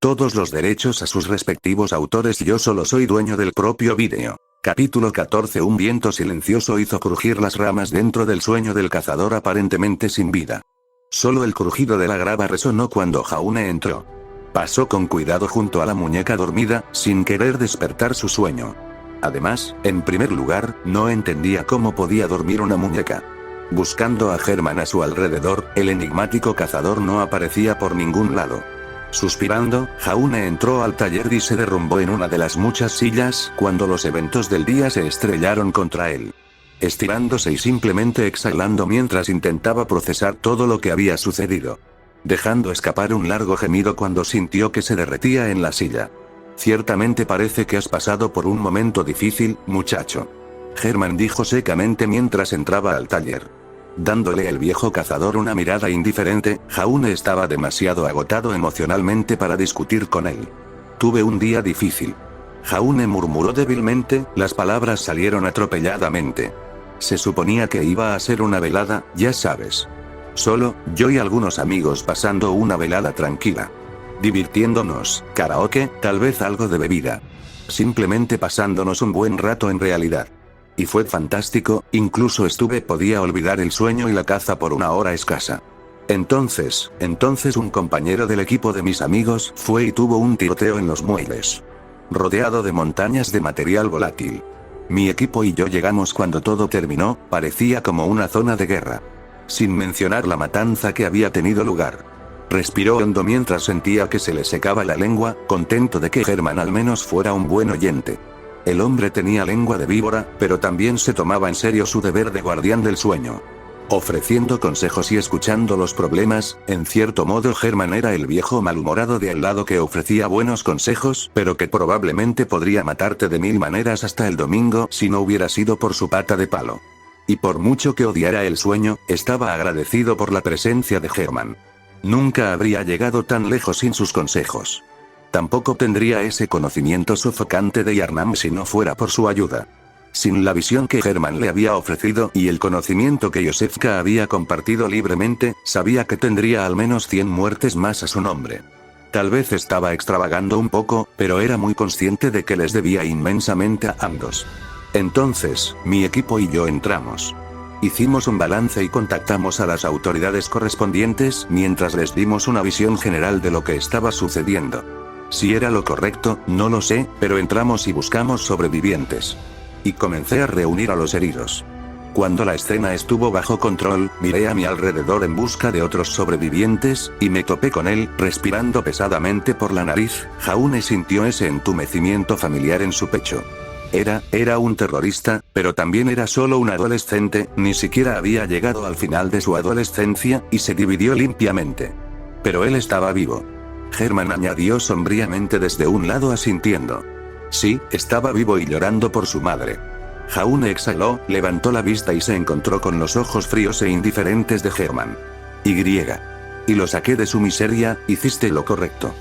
Todos los derechos a sus respectivos autores. Yo solo soy dueño del propio vídeo. Capítulo 14. Un viento silencioso hizo crujir las ramas dentro del sueño del cazador aparentemente sin vida. Solo el crujido de la grava resonó cuando Jaune entró. Pasó con cuidado junto a la muñeca dormida, sin querer despertar su sueño. Además, en primer lugar, no entendía cómo podía dormir una muñeca. Buscando a Herman a su alrededor, el enigmático cazador no aparecía por ningún lado. Suspirando, Jaune entró al taller y se derrumbó en una de las muchas sillas cuando los eventos del día se estrellaron contra él. Estirándose y simplemente exhalando mientras intentaba procesar todo lo que había sucedido. Dejando escapar un largo gemido cuando sintió que se derretía en la silla. Ciertamente parece que has pasado por un momento difícil, muchacho. Herman dijo secamente mientras entraba al taller. Dándole el viejo cazador una mirada indiferente, Jaune estaba demasiado agotado emocionalmente para discutir con él. Tuve un día difícil. Jaune murmuró débilmente, las palabras salieron atropelladamente. Se suponía que iba a ser una velada, ya sabes. Solo, yo y algunos amigos pasando una velada tranquila. Divirtiéndonos, karaoke, tal vez algo de bebida. Simplemente pasándonos un buen rato en realidad. Y fue fantástico, incluso podía olvidar el sueño y la caza por una hora escasa. Entonces un compañero del equipo de mis amigos fue y tuvo un tiroteo en los muelles. Rodeado de montañas de material volátil. Mi equipo y yo llegamos cuando todo terminó, parecía como una zona de guerra. Sin mencionar la matanza que había tenido lugar. Respiró hondo mientras sentía que se le secaba la lengua, contento de que Herman al menos fuera un buen oyente. El hombre tenía lengua de víbora, pero también se tomaba en serio su deber de guardián del sueño. Ofreciendo consejos y escuchando los problemas, en cierto modo Herman era el viejo malhumorado de al lado que ofrecía buenos consejos, pero que probablemente podría matarte de mil maneras hasta el domingo si no hubiera sido por su pata de palo. Y por mucho que odiara el sueño, estaba agradecido por la presencia de Herman. Nunca habría llegado tan lejos sin sus consejos. Tampoco tendría ese conocimiento sofocante de Yarnam si no fuera por su ayuda. Sin la visión que Herman le había ofrecido y el conocimiento que Josefka había compartido libremente, sabía que tendría al menos 100 muertes más a su nombre. Tal vez estaba extravagando un poco, pero era muy consciente de que les debía inmensamente a ambos. Entonces, mi equipo y yo entramos. Hicimos un balance y contactamos a las autoridades correspondientes mientras les dimos una visión general de lo que estaba sucediendo. Si era lo correcto, no lo sé, pero entramos y buscamos sobrevivientes. Y comencé a reunir a los heridos. Cuando la escena estuvo bajo control, miré a mi alrededor en busca de otros sobrevivientes, y me topé con él, respirando pesadamente por la nariz. Jaune sintió ese entumecimiento familiar en su pecho. Era un terrorista, pero también era solo un adolescente, ni siquiera había llegado al final de su adolescencia, y se dividió limpiamente. Pero él estaba vivo. Herman añadió sombríamente desde un lado asintiendo. Sí, estaba vivo y llorando por su madre. Jaune exhaló, levantó la vista y se encontró con los ojos fríos e indiferentes de Herman. Y lo saqué de su miseria, hiciste lo correcto.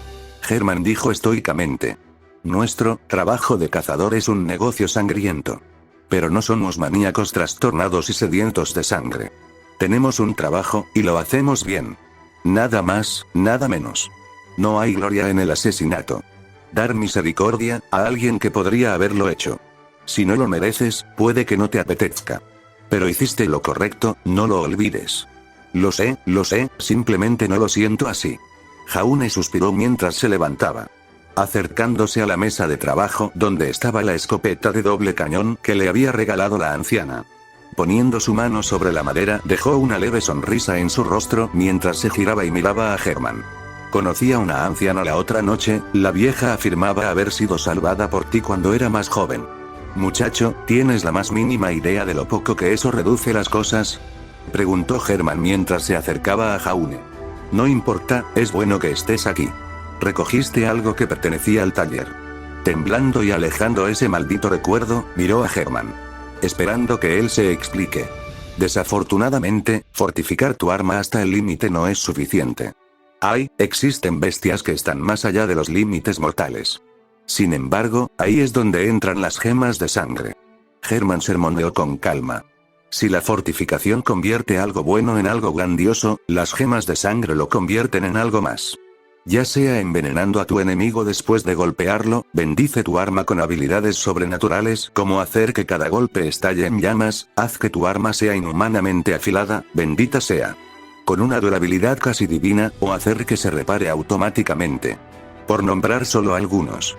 Herman dijo estoicamente. Nuestro trabajo de cazador es un negocio sangriento. Pero no somos maníacos trastornados y sedientos de sangre. Tenemos un trabajo, y lo hacemos bien. Nada más, nada menos. No hay gloria en el asesinato. Dar misericordia a alguien que podría haberlo hecho. Si no lo mereces, puede que no te apetezca. Pero hiciste lo correcto, no lo olvides. Lo sé, simplemente no lo siento así. Jaune suspiró mientras se levantaba. Acercándose a la mesa de trabajo donde estaba la escopeta de doble cañón que le había regalado la anciana. Poniendo su mano sobre la madera, dejó una leve sonrisa en su rostro mientras se giraba y miraba a Herman. Conocí a una anciana la otra noche, la vieja afirmaba haber sido salvada por ti cuando era más joven. Muchacho, ¿tienes la más mínima idea de lo poco que eso reduce las cosas? Preguntó Herman mientras se acercaba a Jaune. No importa, es bueno que estés aquí. Recogiste algo que pertenecía al taller. Temblando y alejando ese maldito recuerdo, miró a Herman. Esperando que él se explique. Desafortunadamente, fortificar tu arma hasta el límite no es suficiente. Existen bestias que están más allá de los límites mortales. Sin embargo, ahí es donde entran las gemas de sangre. Herman sermoneó con calma. Si la fortificación convierte algo bueno en algo grandioso, las gemas de sangre lo convierten en algo más. Ya sea envenenando a tu enemigo después de golpearlo, bendice tu arma con habilidades sobrenaturales como hacer que cada golpe estalle en llamas, haz que tu arma sea inhumanamente afilada, bendita sea. Con una durabilidad casi divina, o hacer que se repare automáticamente. Por nombrar solo algunos.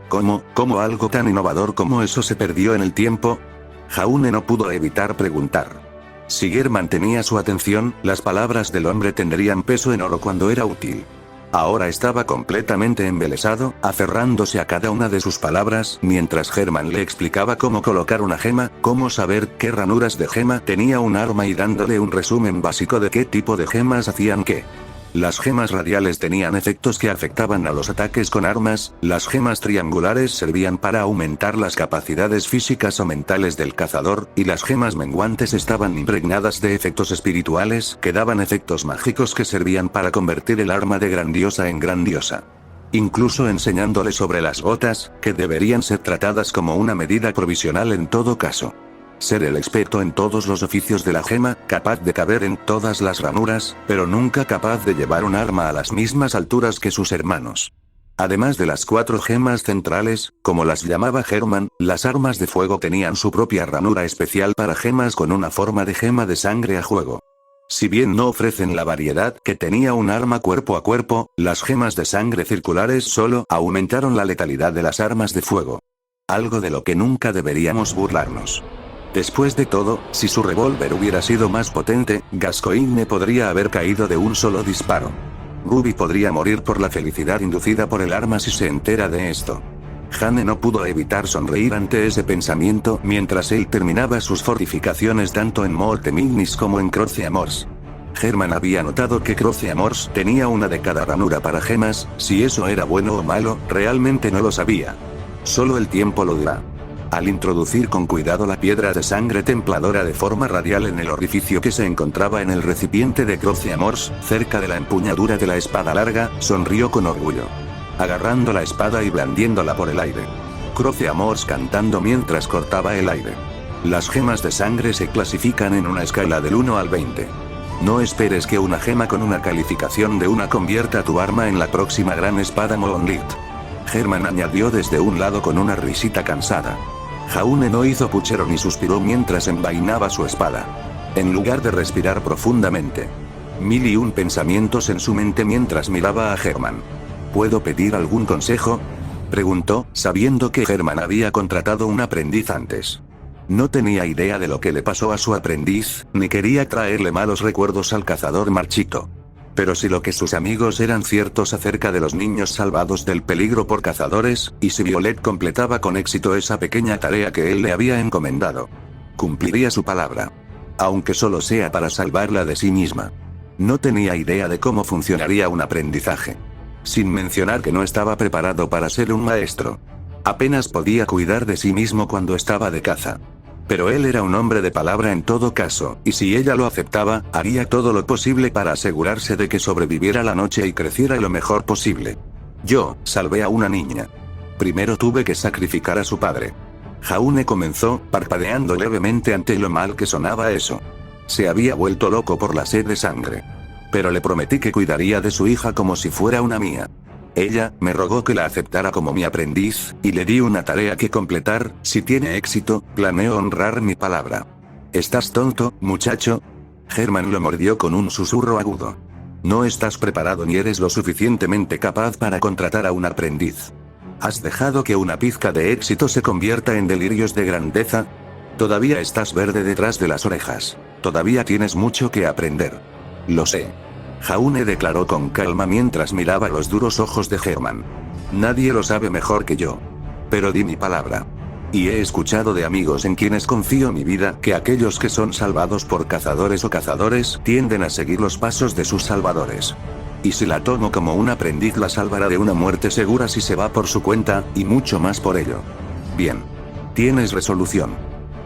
¿Cómo algo tan innovador como eso se perdió en el tiempo? Jaune no pudo evitar preguntar. Si Ger mantenía su atención, las palabras del hombre tendrían peso en oro cuando era útil. Ahora estaba completamente embelesado, aferrándose a cada una de sus palabras, mientras Herman le explicaba cómo colocar una gema, cómo saber qué ranuras de gema tenía un arma y dándole un resumen básico de qué tipo de gemas hacían qué. Las gemas radiales tenían efectos que afectaban a los ataques con armas, las gemas triangulares servían para aumentar las capacidades físicas o mentales del cazador, y las gemas menguantes estaban impregnadas de efectos espirituales que daban efectos mágicos que servían para convertir el arma de grandiosa en grandiosa. Incluso enseñándole sobre las gotas, que deberían ser tratadas como una medida provisional en todo caso. Ser el experto en todos los oficios de la gema, capaz de caber en todas las ranuras, pero nunca capaz de llevar un arma a las mismas alturas que sus hermanos. Además de las 4 gemas centrales, como las llamaba Herman, las armas de fuego tenían su propia ranura especial para gemas con una forma de gema de sangre a juego. Si bien no ofrecen la variedad que tenía un arma cuerpo a cuerpo, las gemas de sangre circulares solo aumentaron la letalidad de las armas de fuego. Algo de lo que nunca deberíamos burlarnos. Después de todo, si su revólver hubiera sido más potente, Gascoigne podría haber caído de un solo disparo. Ruby podría morir por la felicidad inducida por el arma si se entera de esto. Jane no pudo evitar sonreír ante ese pensamiento mientras él terminaba sus fortificaciones tanto en Mortemignis como en Croce-Amors. Herman había notado que Croce-Amors tenía una de cada ranura para gemas, si eso era bueno o malo, realmente no lo sabía. Solo el tiempo lo dirá. Al introducir con cuidado la piedra de sangre templadora de forma radial en el orificio que se encontraba en el recipiente de Croce-Amors, cerca de la empuñadura de la espada larga, sonrió con orgullo. Agarrando la espada y blandiéndola por el aire. Croce-Amors cantando mientras cortaba el aire. Las gemas de sangre se clasifican en una escala del 1 al 20. No esperes que una gema con una calificación de 1 convierta tu arma en la próxima gran espada Monolith. Herman añadió desde un lado con una risita cansada. Jaune no hizo puchero ni suspiró mientras envainaba su espada. En lugar de respirar profundamente. 1001 pensamientos en su mente mientras miraba a Herman. ¿Puedo pedir algún consejo?, preguntó, sabiendo que Herman había contratado un aprendiz antes. No tenía idea de lo que le pasó a su aprendiz, ni quería traerle malos recuerdos al cazador marchito. Pero si lo que sus amigos eran ciertos acerca de los niños salvados del peligro por cazadores, y si Violet completaba con éxito esa pequeña tarea que él le había encomendado, cumpliría su palabra. Aunque solo sea para salvarla de sí misma. No tenía idea de cómo funcionaría un aprendizaje. Sin mencionar que no estaba preparado para ser un maestro. Apenas podía cuidar de sí mismo cuando estaba de caza. Pero él era un hombre de palabra en todo caso, y si ella lo aceptaba, haría todo lo posible para asegurarse de que sobreviviera la noche y creciera lo mejor posible. Yo, salvé a una niña. Primero tuve que sacrificar a su padre. Jaune comenzó, parpadeando levemente ante lo mal que sonaba eso. Se había vuelto loco por la sed de sangre. Pero le prometí que cuidaría de su hija como si fuera una mía. Ella me rogó que la aceptara como mi aprendiz, y le di una tarea que completar. Si tiene éxito, planeo honrar mi palabra. ¿Estás tonto, muchacho? Herman lo mordió con un susurro agudo. No estás preparado ni eres lo suficientemente capaz para contratar a un aprendiz. ¿Has dejado que una pizca de éxito se convierta en delirios de grandeza? Todavía estás verde detrás de las orejas. Todavía tienes mucho que aprender. Lo sé. Jaune declaró con calma mientras miraba los duros ojos de Herman. Nadie lo sabe mejor que yo. Pero di mi palabra. Y he escuchado de amigos en quienes confío mi vida que aquellos que son salvados por cazadores o cazadores tienden a seguir los pasos de sus salvadores. Y si la tomo como un aprendiz la salvará de una muerte segura si se va por su cuenta, y mucho más por ello. Bien. Tienes resolución.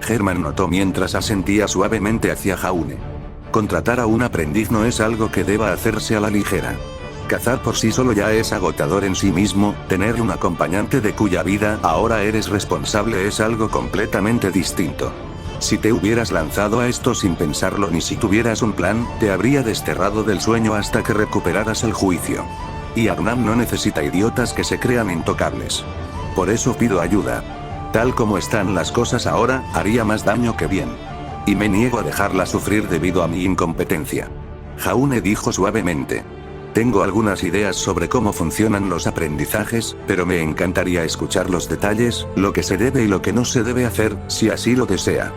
Herman notó mientras asentía suavemente hacia Jaune. Contratar a un aprendiz no es algo que deba hacerse a la ligera. Cazar por sí solo ya es agotador en sí mismo, tener un acompañante de cuya vida ahora eres responsable es algo completamente distinto. Si te hubieras lanzado a esto sin pensarlo ni si tuvieras un plan, te habría desterrado del sueño hasta que recuperaras el juicio. Y Arnam no necesita idiotas que se crean intocables. Por eso pido ayuda. Tal como están las cosas ahora, haría más daño que bien. Y me niego a dejarla sufrir debido a mi incompetencia. Jaune dijo suavemente. Tengo algunas ideas sobre cómo funcionan los aprendizajes, pero me encantaría escuchar los detalles, lo que se debe y lo que no se debe hacer, si así lo desea.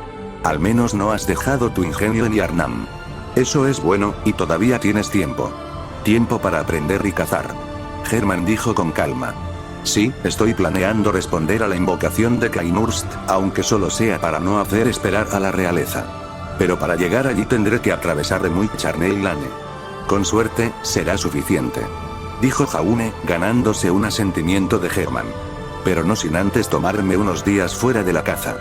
Al menos no has dejado tu ingenio en Yarnam. Eso es bueno, y todavía tienes tiempo. Tiempo para aprender y cazar. Hermann dijo con calma. Sí, estoy planeando responder a la invocación de Kainurst, aunque solo sea para no hacer esperar a la realeza. Pero para llegar allí tendré que atravesar Remuich-Charneilane. Con suerte, será suficiente. Dijo Jaune, ganándose un asentimiento de Hermann. Pero no sin antes tomarme unos días fuera de la caza.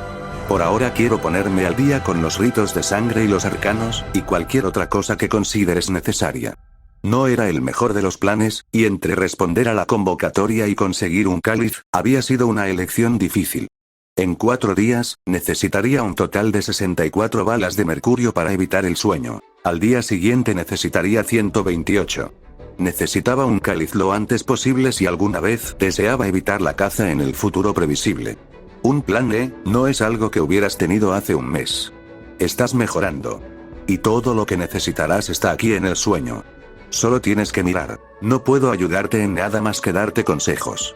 Por ahora quiero ponerme al día con los ritos de sangre y los arcanos, y cualquier otra cosa que consideres necesaria. No era el mejor de los planes, y entre responder a la convocatoria y conseguir un cáliz, había sido una elección difícil. En 4 días, necesitaría un total de 64 balas de mercurio para evitar el sueño. Al día siguiente necesitaría 128. Necesitaba un cáliz lo antes posible si alguna vez deseaba evitar la caza en el futuro previsible. Un plan E, no es algo que hubieras tenido hace un mes. Estás mejorando. Y todo lo que necesitarás está aquí en el sueño. Solo tienes que mirar. No puedo ayudarte en nada más que darte consejos.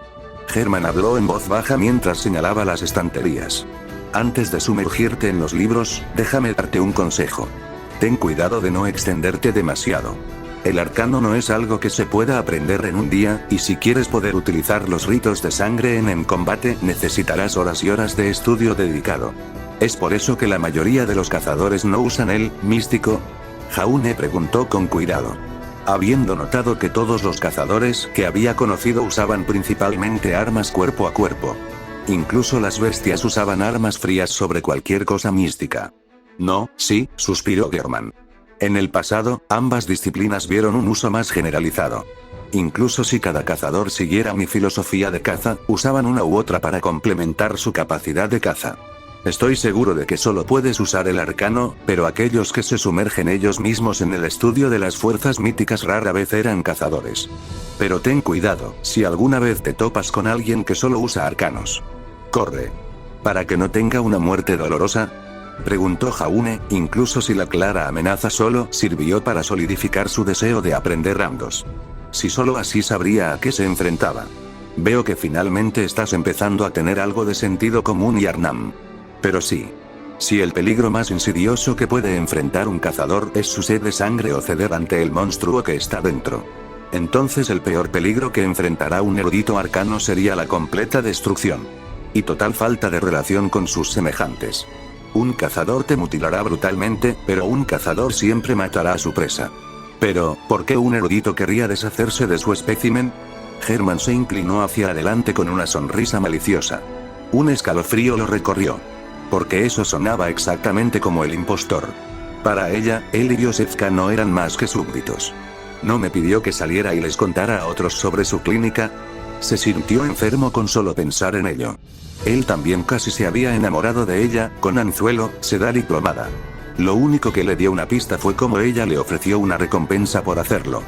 Hermann habló en voz baja mientras señalaba las estanterías. Antes de sumergirte en los libros, déjame darte un consejo. Ten cuidado de no extenderte demasiado. El arcano no es algo que se pueda aprender en un día, y si quieres poder utilizar los ritos de sangre en combate, necesitarás horas y horas de estudio dedicado. ¿Es por eso que la mayoría de los cazadores no usan el místico? Jaune preguntó con cuidado. Habiendo notado que todos los cazadores que había conocido usaban principalmente armas cuerpo a cuerpo. Incluso las bestias usaban armas frías sobre cualquier cosa mística. No, sí, suspiró Hermann. En el pasado, ambas disciplinas vieron un uso más generalizado. Incluso si cada cazador siguiera mi filosofía de caza, usaban una u otra para complementar su capacidad de caza. Estoy seguro de que solo puedes usar el arcano, pero aquellos que se sumergen ellos mismos en el estudio de las fuerzas míticas rara vez eran cazadores. Pero ten cuidado, si alguna vez te topas con alguien que solo usa arcanos. Corre. ¿Para que no tenga una muerte dolorosa? Preguntó Jaune, incluso si la clara amenaza solo sirvió para solidificar su deseo de aprender ambos. Si solo así sabría a qué se enfrentaba. Veo que finalmente estás empezando a tener algo de sentido común y Arnam. Pero sí. Si el peligro más insidioso que puede enfrentar un cazador es su sed de sangre o ceder ante el monstruo que está dentro. Entonces el peor peligro que enfrentará un erudito arcano sería la completa destrucción. Y total falta de relación con sus semejantes. Un cazador te mutilará brutalmente, pero un cazador siempre matará a su presa. Pero, ¿por qué un erudito querría deshacerse de su espécimen? Hermann se inclinó hacia adelante con una sonrisa maliciosa. Un escalofrío lo recorrió. Porque eso sonaba exactamente como el impostor. Para ella, él y Josefka no eran más que súbditos. ¿No me pidió que saliera y les contara a otros sobre su clínica? Se sintió enfermo con solo pensar en ello. Él también casi se había enamorado de ella, con anzuelo, sedal y plomada. Lo único que le dio una pista fue cómo ella le ofreció una recompensa por hacerlo.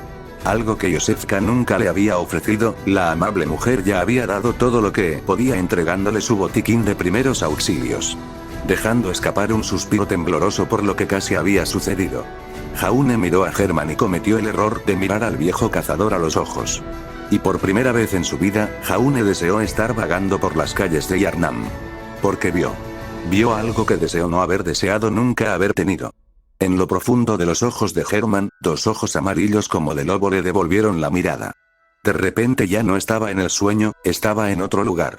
Algo que Josefka nunca le había ofrecido, la amable mujer ya había dado todo lo que podía entregándole su botiquín de primeros auxilios. Dejando escapar un suspiro tembloroso por lo que casi había sucedido. Jaune miró a Hermann y cometió el error de mirar al viejo cazador a los ojos. Y por primera vez en su vida, Jaune deseó estar vagando por las calles de Yarnam. Porque vio algo que deseó no haber deseado nunca haber tenido. En lo profundo de los ojos de Hermann, 2 ojos amarillos como de lobo le devolvieron la mirada. De repente ya no estaba en el sueño, estaba en otro lugar.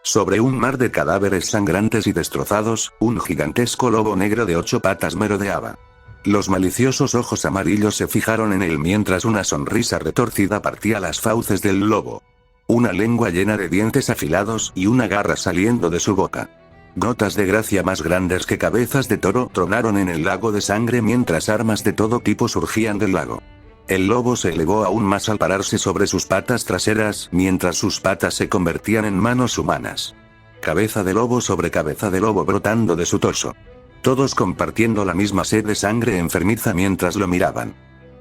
Sobre un mar de cadáveres sangrantes y destrozados, un gigantesco lobo negro de 8 patas merodeaba. Los maliciosos ojos amarillos se fijaron en él mientras una sonrisa retorcida partía las fauces del lobo. Una lengua llena de dientes afilados y una garra saliendo de su boca. Gotas de gracia más grandes que cabezas de toro tronaron en el lago de sangre mientras armas de todo tipo surgían del lago. El lobo se elevó aún más al pararse sobre sus patas traseras mientras sus patas se convertían en manos humanas. Cabeza de lobo sobre cabeza de lobo brotando de su torso. Todos compartiendo la misma sed de sangre enfermiza mientras lo miraban.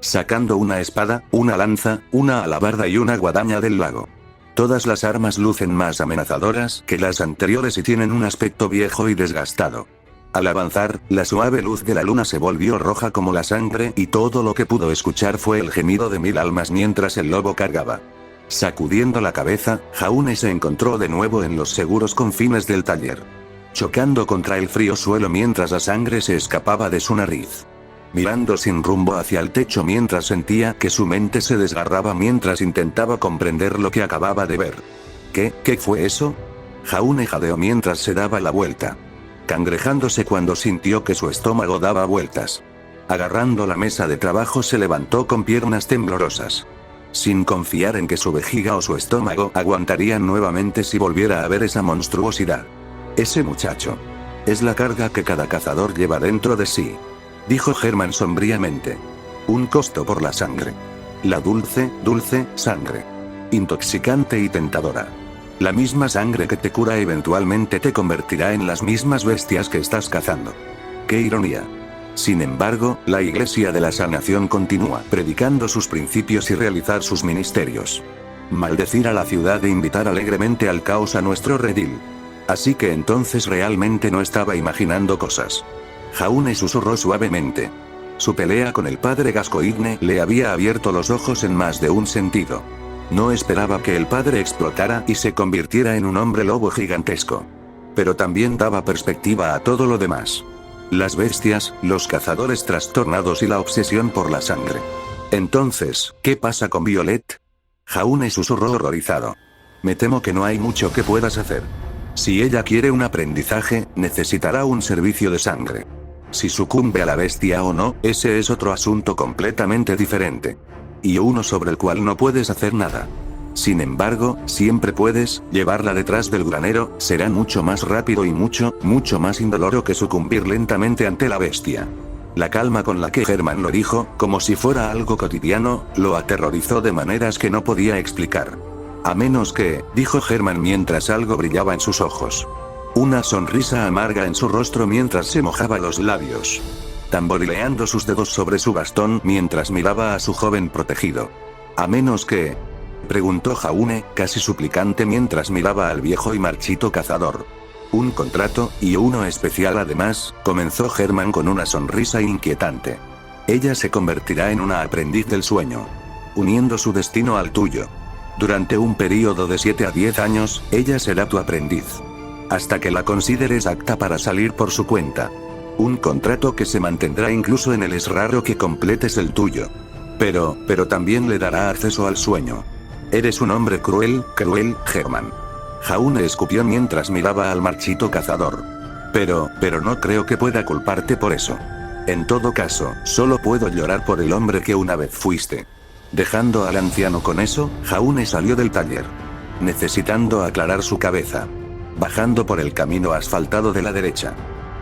sacando una espada, una lanza, una alabarda y una guadaña del lago. Todas las armas lucen más amenazadoras que las anteriores y tienen un aspecto viejo y desgastado. Al avanzar, la suave luz de la luna se volvió roja como la sangre y todo lo que pudo escuchar fue el gemido de 1000 almas mientras el lobo cargaba. Sacudiendo la cabeza, Jaune se encontró de nuevo en los seguros confines del taller, chocando contra el frío suelo mientras la sangre se escapaba de su nariz. Mirando sin rumbo hacia el techo mientras sentía que su mente se desgarraba mientras intentaba comprender lo que acababa de ver. ¿Qué fue eso? Jaune jadeó mientras se daba la vuelta, cangrejándose cuando sintió que su estómago daba vueltas. Agarrando la mesa de trabajo se levantó con piernas temblorosas, sin confiar en que su vejiga o su estómago aguantarían nuevamente si volviera a ver esa monstruosidad. Ese muchacho es la carga que cada cazador lleva dentro de sí, dijo Herman sombríamente. Un costo por la sangre. La dulce sangre. Intoxicante y tentadora. La misma sangre que te cura eventualmente te convertirá en las mismas bestias que estás cazando. ¡Qué ironía! Sin embargo, la Iglesia de la Sanación continúa predicando sus principios y realizar sus ministerios. Maldecir a la ciudad e invitar alegremente al caos a nuestro redil. Así que entonces realmente no estaba imaginando cosas. Jaune susurró suavemente. Su pelea con el padre Gascoigne le había abierto los ojos en más de un sentido. No esperaba que el padre explotara y se convirtiera en un hombre lobo gigantesco. Pero también daba perspectiva a todo lo demás. Las bestias, los cazadores trastornados y la obsesión por la sangre. Entonces, ¿qué pasa con Violet? Jaune susurró horrorizado. Me temo que no hay mucho que puedas hacer. Si ella quiere un aprendizaje, necesitará un servicio de sangre. Si sucumbe a la bestia o no, ese es otro asunto completamente diferente. Y uno sobre el cual no puedes hacer nada. Sin embargo, siempre puedes llevarla detrás del granero, será mucho más rápido y mucho más indoloro que sucumbir lentamente ante la bestia. La calma con la que Herman lo dijo, como si fuera algo cotidiano, lo aterrorizó de maneras que no podía explicar. A menos que, dijo Herman mientras algo brillaba en sus ojos. Una sonrisa amarga en su rostro mientras se mojaba los labios, tamborileando sus dedos sobre su bastón mientras miraba a su joven protegido. A menos que... preguntó Jaune, casi suplicante mientras miraba al viejo y marchito cazador. Un contrato, y uno especial además, comenzó Herman con una sonrisa inquietante. Ella se convertirá en una aprendiz del sueño, uniendo su destino al tuyo. Durante un período de 7 a 10 años, ella será tu aprendiz. Hasta que la consideres apta para salir por su cuenta. Un contrato que se mantendrá incluso en él. Es raro que completes el tuyo. Pero también le dará acceso al sueño. Eres un hombre cruel, Herman. Jaune escupió mientras miraba al marchito cazador. Pero no creo que pueda culparte por eso. En todo caso, solo puedo llorar por el hombre que una vez fuiste. Dejando al anciano con eso, Jaune salió del taller, necesitando aclarar su cabeza. Bajando por el camino asfaltado de la derecha,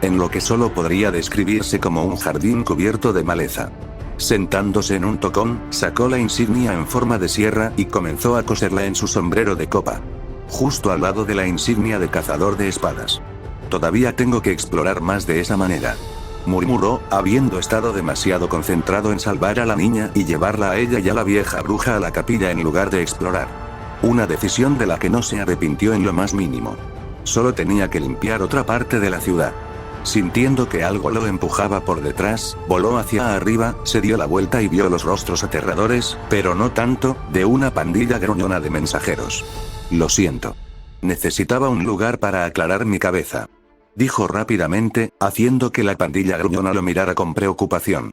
en lo que solo podría describirse como un jardín cubierto de maleza. Sentándose en un tocón, sacó la insignia en forma de sierra y comenzó a coserla en su sombrero de copa, justo al lado de la insignia de cazador de espadas. Todavía tengo que explorar más de esa manera, murmuró, habiendo estado demasiado concentrado en salvar a la niña y llevarla a ella y a la vieja bruja a la capilla en lugar de explorar. Una decisión de la que no se arrepintió en lo más mínimo. Solo tenía que limpiar otra parte de la ciudad. Sintiendo que algo lo empujaba por detrás, voló hacia arriba, se dio la vuelta y vio los rostros aterradores, pero no tanto, de una pandilla gruñona de mensajeros. Lo siento. Necesitaba un lugar para aclarar mi cabeza, dijo rápidamente, haciendo que la pandilla gruñona lo mirara con preocupación.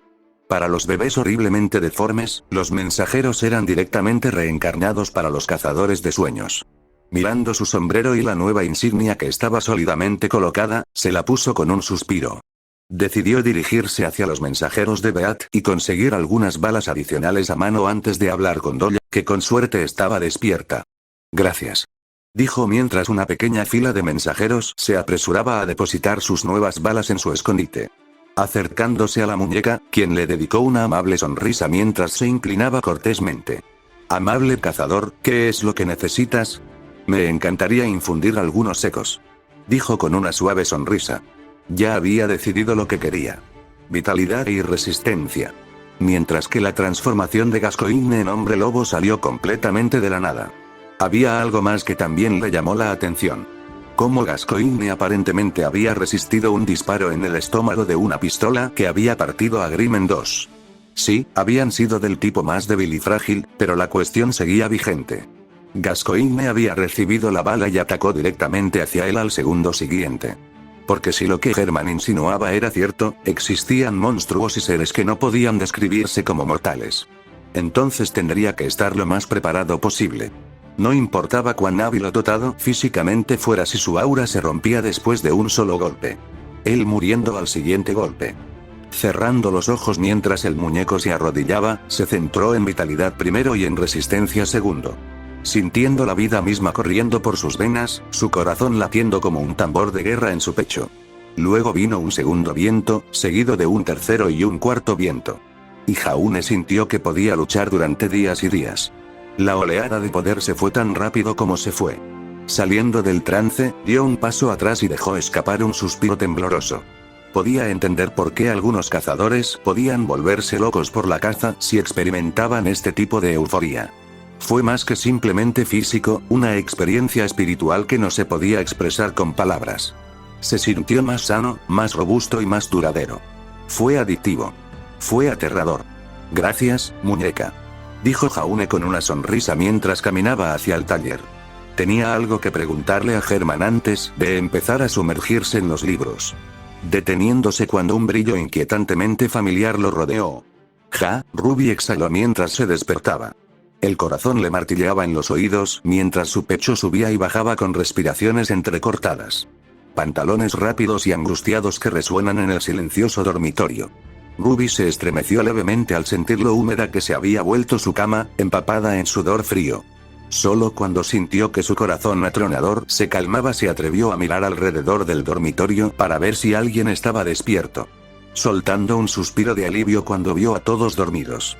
Para los bebés horriblemente deformes, los mensajeros eran directamente reencarnados para los cazadores de sueños. Mirando su sombrero y la nueva insignia que estaba sólidamente colocada, se la puso con un suspiro. Decidió dirigirse hacia los mensajeros de Beat y conseguir algunas balas adicionales a mano antes de hablar con Doya, que con suerte estaba despierta. Gracias, dijo mientras una pequeña fila de mensajeros se apresuraba a depositar sus nuevas balas en su escondite. Acercándose a la muñeca, quien le dedicó una amable sonrisa mientras se inclinaba cortésmente. Amable cazador, ¿qué es lo que necesitas? Me encantaría infundir algunos secos, dijo con una suave sonrisa. Ya había decidido lo que quería. Vitalidad y resistencia. mientras que la transformación de Gascoigne en hombre lobo salió completamente de la nada. Había algo más que también le llamó la atención. Cómo Gascoigne aparentemente había resistido un disparo en el estómago de una pistola que había partido a Grimm en dos. Sí, habían sido del tipo más débil y frágil, pero la cuestión seguía vigente. Gascoigne había recibido la bala y atacó directamente hacia él al segundo siguiente. Porque si lo que Herman insinuaba era cierto, existían monstruos y seres que no podían describirse como mortales. Entonces tendría que estar lo más preparado posible. No importaba cuán hábil o dotado físicamente fuera si su aura se rompía después de un solo golpe. Él muriendo al siguiente golpe. Cerrando los ojos mientras el muñeco se arrodillaba, se centró en vitalidad primero y en resistencia segundo. Sintiendo la vida misma corriendo por sus venas, su corazón latiendo como un tambor de guerra en su pecho. Luego vino un segundo viento, seguido de un tercero y un cuarto viento. Y Jaune sintió que podía luchar durante días y días. La oleada de poder se fue tan rápido como se fue. Saliendo del trance, dio un paso atrás y dejó escapar un suspiro tembloroso. Podía entender por qué algunos cazadores podían volverse locos por la caza si experimentaban este tipo de euforia. Fue más que simplemente físico, una experiencia espiritual que no se podía expresar con palabras. Se sintió más sano, más robusto y más duradero. Fue adictivo. Fue aterrador. Gracias, muñeca, dijo Jaune con una sonrisa mientras caminaba hacia el taller. Tenía algo que preguntarle a Herman antes de empezar a sumergirse en los libros. Deteniéndose cuando un brillo inquietantemente familiar lo rodeó. Ruby exhaló mientras se despertaba. El corazón le martilleaba en los oídos mientras su pecho subía y bajaba con respiraciones entrecortadas. Pantalones rápidos y angustiados que resuenan en el silencioso dormitorio. Ruby se estremeció levemente al sentir lo húmeda que se había vuelto su cama, empapada en sudor frío. Solo cuando sintió que su corazón atronador se calmaba se atrevió a mirar alrededor del dormitorio para ver si alguien estaba despierto. Soltando un suspiro de alivio cuando vio a todos dormidos.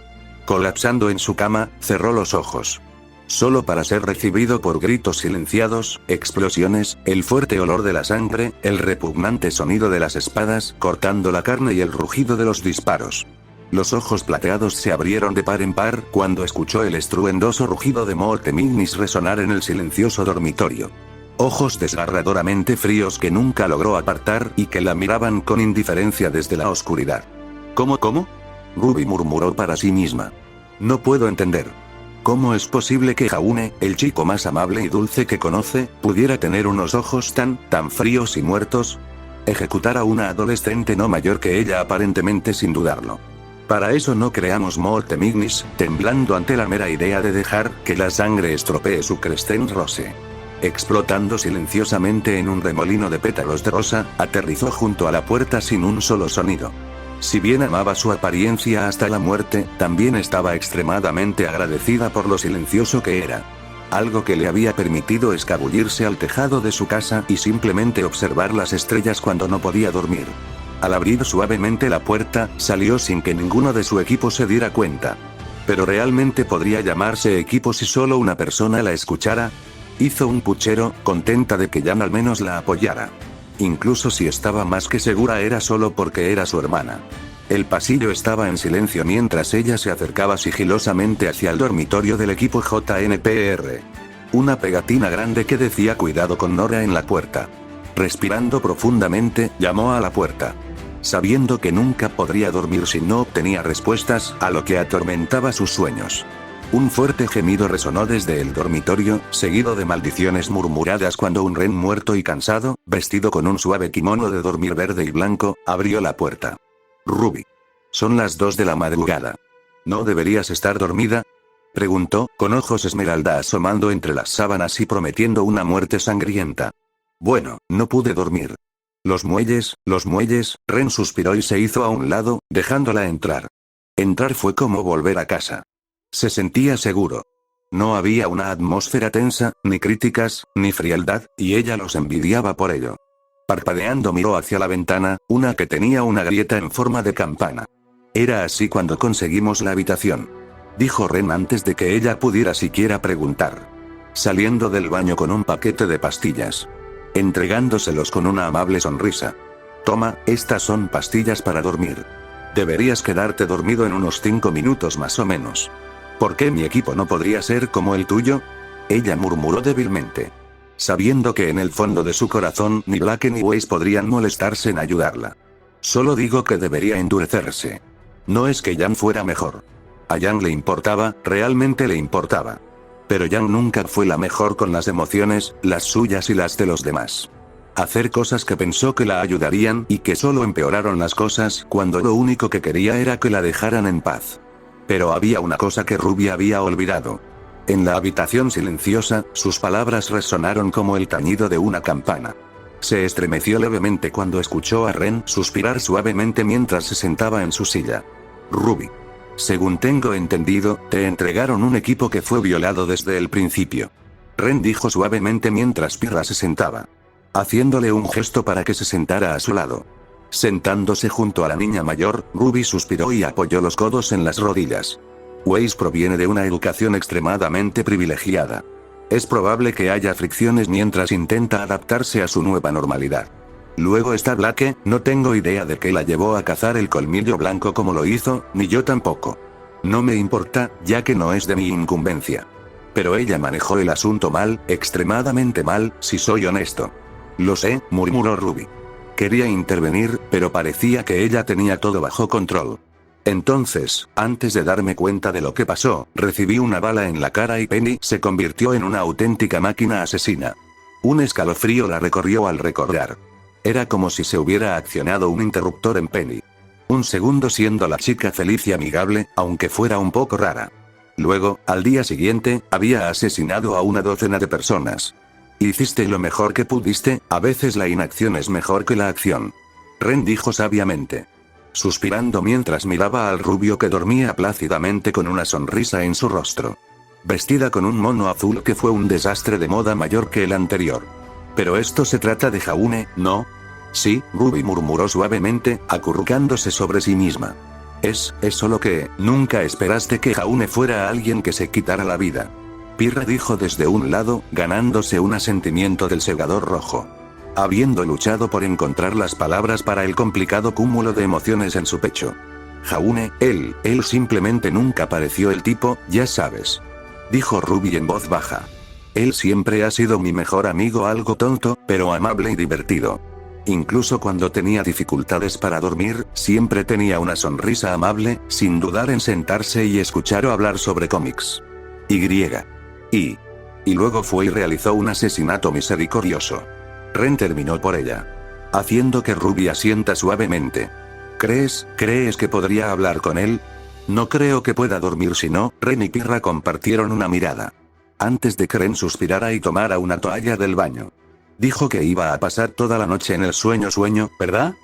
Colapsando en su cama, cerró los ojos. Solo para ser recibido por gritos silenciados, explosiones, el fuerte olor de la sangre, el repugnante sonido de las espadas cortando la carne y el rugido de los disparos. Los ojos plateados se abrieron de par en par cuando escuchó el estruendoso rugido de Mortemignis resonar en el silencioso dormitorio. Ojos desgarradoramente fríos que nunca logró apartar y que la miraban con indiferencia desde la oscuridad. ¿Cómo? Ruby murmuró para sí misma. No puedo entender. ¿Cómo es posible que Jaune, el chico más amable y dulce que conoce, pudiera tener unos ojos tan fríos y muertos? Ejecutar a una adolescente no mayor que ella aparentemente sin dudarlo. Para eso no creamos Mortemignis, temblando ante la mera idea de dejar que la sangre estropee su crestén rose. Explotando silenciosamente en un remolino de pétalos de rosa, aterrizó junto a la puerta sin un solo sonido. Si bien amaba su apariencia hasta la muerte, también estaba extremadamente agradecida por lo silencioso que era. Algo que le había permitido escabullirse al tejado de su casa y simplemente observar las estrellas cuando no podía dormir. Al abrir suavemente la puerta, salió sin que ninguno de su equipo se diera cuenta. ¿Pero realmente podría llamarse equipo si solo una persona la escuchara? Hizo un puchero, contenta de que Jan al menos la apoyara. Incluso si estaba más que segura era solo porque era su hermana. El pasillo estaba en silencio mientras ella se acercaba sigilosamente hacia el dormitorio del equipo JNPR. Una pegatina grande que decía cuidado con Nora en la puerta. Respirando profundamente, llamó a la puerta. Sabiendo que nunca podría dormir si no obtenía respuestas a lo que atormentaba sus sueños. Un fuerte gemido resonó desde el dormitorio, seguido de maldiciones murmuradas cuando un Ren muerto y cansado, vestido con un suave kimono de dormir verde y blanco, abrió la puerta. Ruby. Son las 2 de la madrugada. ¿No deberías estar dormida? Preguntó, con ojos esmeralda asomando entre las sábanas y prometiendo una muerte sangrienta. Bueno, no pude dormir. Los muelles, Ren suspiró y se hizo a un lado, dejándola entrar. Entrar fue como volver a casa. Se sentía seguro. No había una atmósfera tensa, ni críticas, ni frialdad, y ella los envidiaba por ello. Parpadeando miró hacia la ventana, una que tenía una grieta en forma de campana. Era así cuando conseguimos la habitación. Dijo Ren antes de que ella pudiera siquiera preguntar. Saliendo del baño con un paquete de pastillas. Entregándoselos con una amable sonrisa. Toma, estas son pastillas para dormir. Deberías quedarte dormido en unos 5 minutos más o menos. ¿Por qué mi equipo no podría ser como el tuyo? Ella murmuró débilmente, sabiendo que en el fondo de su corazón ni Black ni Weiss podrían molestarse en ayudarla. Solo digo que debería endurecerse. No es que Yang fuera mejor. A Yang le importaba, realmente le importaba. Pero Yang nunca fue la mejor con las emociones, las suyas y las de los demás. Hacer cosas que pensó que la ayudarían y que solo empeoraron las cosas cuando lo único que quería era que la dejaran en paz. Pero había una cosa que Ruby había olvidado. En la habitación silenciosa, sus palabras resonaron como el tañido de una campana. Se estremeció levemente cuando escuchó a Ren suspirar suavemente mientras se sentaba en su silla. Ruby. Según tengo entendido, te entregaron un equipo que fue violado desde el principio. Ren dijo suavemente mientras Pirra se sentaba, haciéndole un gesto para que se sentara a su lado. Sentándose junto a la niña mayor, Ruby suspiró y apoyó los codos en las rodillas. Weiss proviene de una educación extremadamente privilegiada. Es probable que haya fricciones mientras intenta adaptarse a su nueva normalidad. Luego está Blake, no tengo idea de qué la llevó a cazar el colmillo blanco como lo hizo, ni yo tampoco. No me importa, ya que no es de mi incumbencia. Pero ella manejó el asunto mal, extremadamente mal, si soy honesto. Lo sé, murmuró Ruby. Quería intervenir, pero parecía que ella tenía todo bajo control. Entonces, antes de darme cuenta de lo que pasó, recibí una bala en la cara y Penny se convirtió en una auténtica máquina asesina. Un escalofrío la recorrió al recordar. Era como si se hubiera accionado un interruptor en Penny. Un segundo siendo la chica feliz y amigable, aunque fuera un poco rara. Luego, al día siguiente, había asesinado a una docena de personas. Hiciste lo mejor que pudiste, a veces la inacción es mejor que la acción. Ren dijo sabiamente, suspirando mientras miraba al rubio que dormía plácidamente con una sonrisa en su rostro. Vestida con un mono azul que fue un desastre de moda mayor que el anterior. Pero esto se trata de Jaune, ¿no? Sí, Ruby murmuró suavemente, acurrucándose sobre sí misma. Es solo que, nunca esperaste que Jaune fuera alguien que se quitara la vida. Pirra dijo desde un lado, ganándose un asentimiento del segador rojo. Habiendo luchado por encontrar las palabras para el complicado cúmulo de emociones en su pecho. Jaune, él simplemente nunca pareció el tipo, ya sabes. Dijo Ruby en voz baja. Él siempre ha sido mi mejor amigo, algo tonto, pero amable y divertido. Incluso cuando tenía dificultades para dormir, siempre tenía una sonrisa amable, sin dudar en sentarse y escuchar o hablar sobre cómics. Y luego fue y realizó un asesinato misericordioso. Ren terminó por ella, haciendo que Ruby asienta suavemente. ¿Crees que podría hablar con él? No creo que pueda dormir si no. Ren y Pirra compartieron una mirada. Antes de que Ren suspirara y tomara una toalla del baño. Dijo que iba a pasar toda la noche en el sueño, ¿verdad?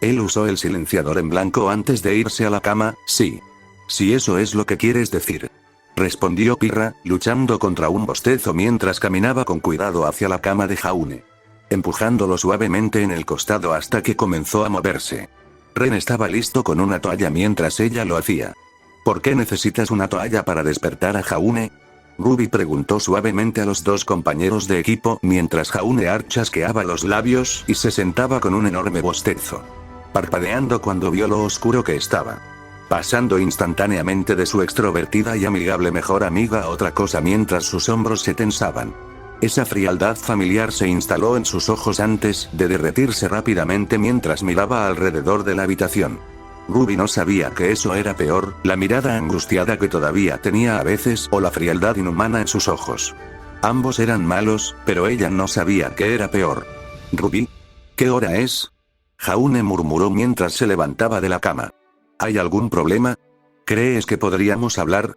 Él usó el silenciador en blanco antes de irse a la cama, sí. Si eso es lo que quieres decir. Respondió Pirra, luchando contra un bostezo mientras caminaba con cuidado hacia la cama de Jaune. Empujándolo suavemente en el costado hasta que comenzó a moverse. Ren estaba listo con una toalla mientras ella lo hacía. ¿Por qué necesitas una toalla para despertar a Jaune? Ruby preguntó suavemente a los dos compañeros de equipo mientras Jaune chasqueaba los labios y se sentaba con un enorme bostezo. Parpadeando cuando vio lo oscuro que estaba. Pasando instantáneamente de su extrovertida y amigable mejor amiga a otra cosa mientras sus hombros se tensaban. Esa frialdad familiar se instaló en sus ojos antes de derretirse rápidamente mientras miraba alrededor de la habitación. Ruby no sabía que eso era peor, la mirada angustiada que todavía tenía a veces o la frialdad inhumana en sus ojos. Ambos eran malos, pero ella no sabía qué era peor. ¿Ruby? ¿Qué hora es? Jaune murmuró mientras se levantaba de la cama. ¿Hay algún problema? ¿Crees que podríamos hablar?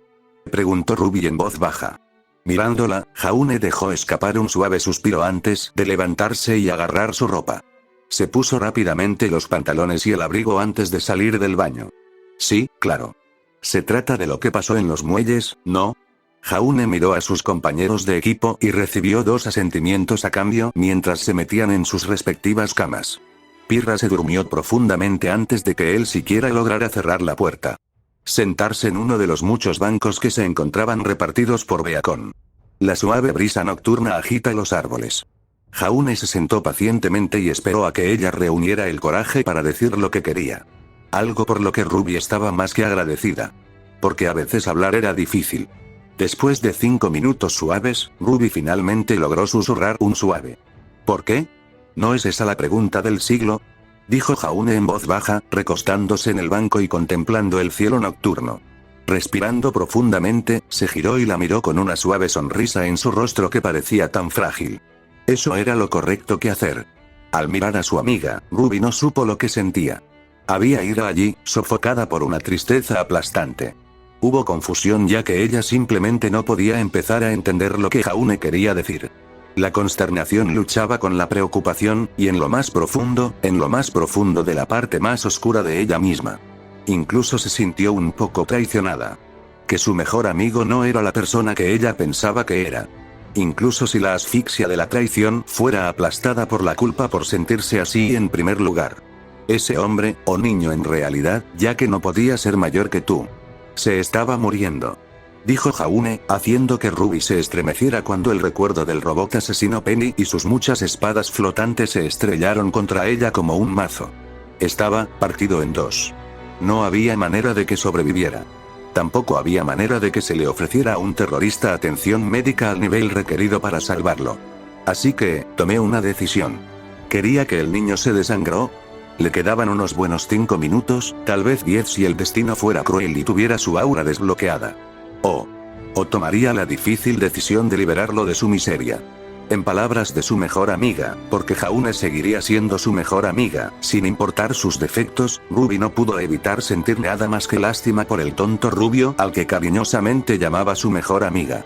Preguntó Ruby en voz baja. Mirándola, Jaune dejó escapar un suave suspiro antes de levantarse y agarrar su ropa. Se puso rápidamente los pantalones y el abrigo antes de salir del baño. Sí, claro. Se trata de lo que pasó en los muelles, ¿no? Jaune miró a sus compañeros de equipo y recibió 2 asentimientos a cambio mientras se metían en sus respectivas camas. Pirra se durmió profundamente antes de que él siquiera lograra cerrar la puerta. Sentarse en uno de los muchos bancos que se encontraban repartidos por Beacon. La suave brisa nocturna agita los árboles. Jaune se sentó pacientemente y esperó a que ella reuniera el coraje para decir lo que quería. Algo por lo que Ruby estaba más que agradecida. Porque a veces hablar era difícil. Después de 5 minutos suaves, Ruby finalmente logró susurrar un suave. ¿Por qué? ¿No es esa la pregunta del siglo? Dijo Jaune en voz baja, recostándose en el banco y contemplando el cielo nocturno. Respirando profundamente, se giró y la miró con una suave sonrisa en su rostro que parecía tan frágil. Eso era lo correcto que hacer. Al mirar a su amiga, Ruby no supo lo que sentía. Había ido allí, sofocada por una tristeza aplastante. Hubo confusión ya que ella simplemente no podía empezar a entender lo que Jaune quería decir. La consternación luchaba con la preocupación, y en lo más profundo de la parte más oscura de ella misma. Incluso se sintió un poco traicionada. Que su mejor amigo no era la persona que ella pensaba que era. Incluso si la asfixia de la traición fuera aplastada por la culpa por sentirse así en primer lugar. Ese hombre, o niño en realidad, ya que no podía ser mayor que tú. Se estaba muriendo. Dijo Jaune, haciendo que Ruby se estremeciera cuando el recuerdo del robot asesino Penny y sus muchas espadas flotantes se estrellaron contra ella como un mazo. Estaba partido en dos. No había manera de que sobreviviera. Tampoco había manera de que se le ofreciera a un terrorista atención médica al nivel requerido para salvarlo. Así que, tomé una decisión. Quería que el niño se desangró. Le quedaban unos buenos 5 minutos, tal vez 10 si el destino fuera cruel y tuviera su aura desbloqueada. O tomaría la difícil decisión de liberarlo de su miseria. En palabras de su mejor amiga, porque Jaune seguiría siendo su mejor amiga, sin importar sus defectos, Ruby no pudo evitar sentir nada más que lástima por el tonto rubio al que cariñosamente llamaba su mejor amiga.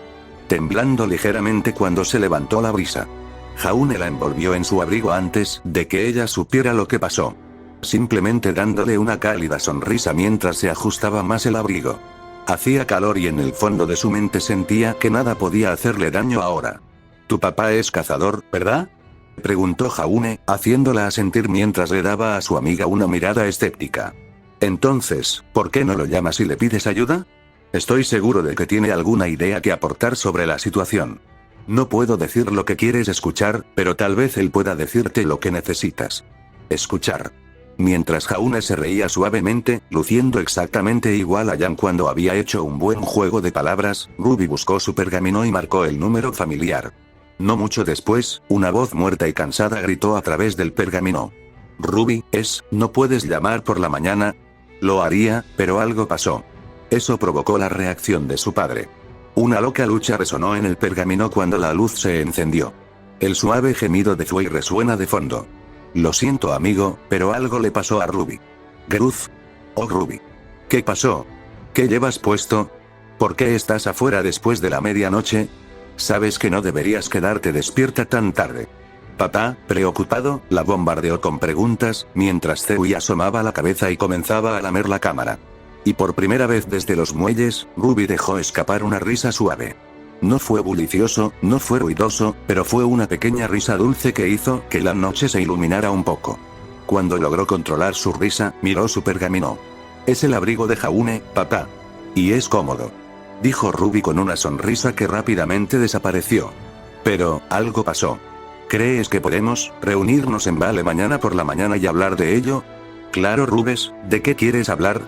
Temblando ligeramente cuando se levantó la brisa. Jaune la envolvió en su abrigo antes de que ella supiera lo que pasó. Simplemente dándole una cálida sonrisa mientras se ajustaba más el abrigo. Hacía calor y en el fondo de su mente sentía que nada podía hacerle daño ahora. «Tu papá es cazador, ¿verdad?», preguntó Jaune, haciéndola asentir mientras le daba a su amiga una mirada escéptica. «Entonces, ¿por qué no lo llamas y le pides ayuda? Estoy seguro de que tiene alguna idea que aportar sobre la situación. No puedo decir lo que quieres escuchar, pero tal vez él pueda decirte lo que necesitas. Escuchar». Mientras Jaune se reía suavemente, luciendo exactamente igual a Jan cuando había hecho un buen juego de palabras, Ruby buscó su pergamino y marcó el número familiar. No mucho después, una voz muerta y cansada gritó a través del pergamino. «Ruby, ¿no puedes llamar por la mañana?» Lo haría, pero algo pasó. Eso provocó la reacción de su padre. Una loca lucha resonó en el pergamino cuando la luz se encendió. El suave gemido de Zoe resuena de fondo. «Lo siento amigo, pero algo le pasó a Ruby». «Gruz. Oh Ruby. ¿Qué pasó? ¿Qué llevas puesto? ¿Por qué estás afuera después de la medianoche? Sabes que no deberías quedarte despierta tan tarde». Papá, preocupado, la bombardeó con preguntas, mientras Zoe asomaba la cabeza y comenzaba a lamer la cámara. Y por primera vez desde los muelles, Ruby dejó escapar una risa suave. No fue bullicioso, no fue ruidoso, pero fue una pequeña risa dulce que hizo que la noche se iluminara un poco. Cuando logró controlar su risa, miró su pergamino. «Es el abrigo de Jaune, papá. Y es cómodo», dijo Ruby con una sonrisa que rápidamente desapareció. «Pero, algo pasó. ¿Crees que podemos reunirnos en Vale mañana por la mañana y hablar de ello?» «Claro Rubes, ¿de qué quieres hablar?»,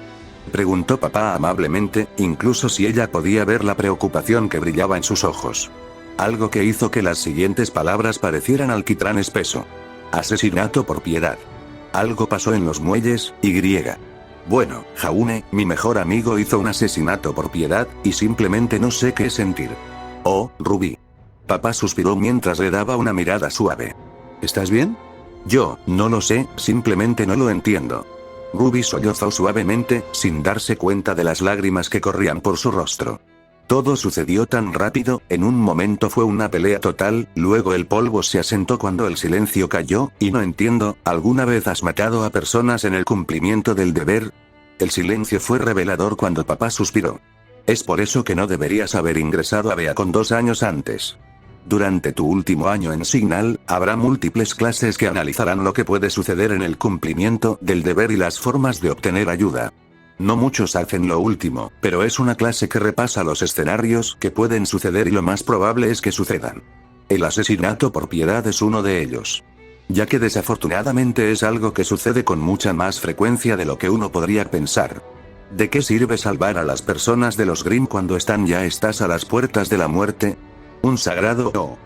preguntó papá amablemente, incluso si ella podía ver la preocupación que brillaba en sus ojos. Algo que hizo que las siguientes palabras parecieran alquitrán espeso. «Asesinato por piedad. Algo pasó en los muelles, y. Bueno, Jaune, mi mejor amigo hizo un asesinato por piedad, y simplemente no sé qué sentir». «Oh, Ruby». Papá suspiró mientras le daba una mirada suave. «¿Estás bien?». «Yo, no lo sé, simplemente no lo entiendo». Ruby sollozó suavemente, sin darse cuenta de las lágrimas que corrían por su rostro. Todo sucedió tan rápido, en un momento fue una pelea total, luego el polvo se asentó cuando el silencio cayó, y no entiendo, ¿alguna vez has matado a personas en el cumplimiento del deber? El silencio fue revelador cuando papá suspiró. «Es por eso que no deberías haber ingresado a Beacon 2 años antes. Durante tu último año en Signal, habrá múltiples clases que analizarán lo que puede suceder en el cumplimiento del deber y las formas de obtener ayuda. No muchos hacen lo último, pero es una clase que repasa los escenarios que pueden suceder y lo más probable es que sucedan. El asesinato por piedad es uno de ellos». Ya que desafortunadamente es algo que sucede con mucha más frecuencia de lo que uno podría pensar. ¿De qué sirve salvar a las personas de los Grimm cuando estás a las puertas de la muerte? Un sagrado no.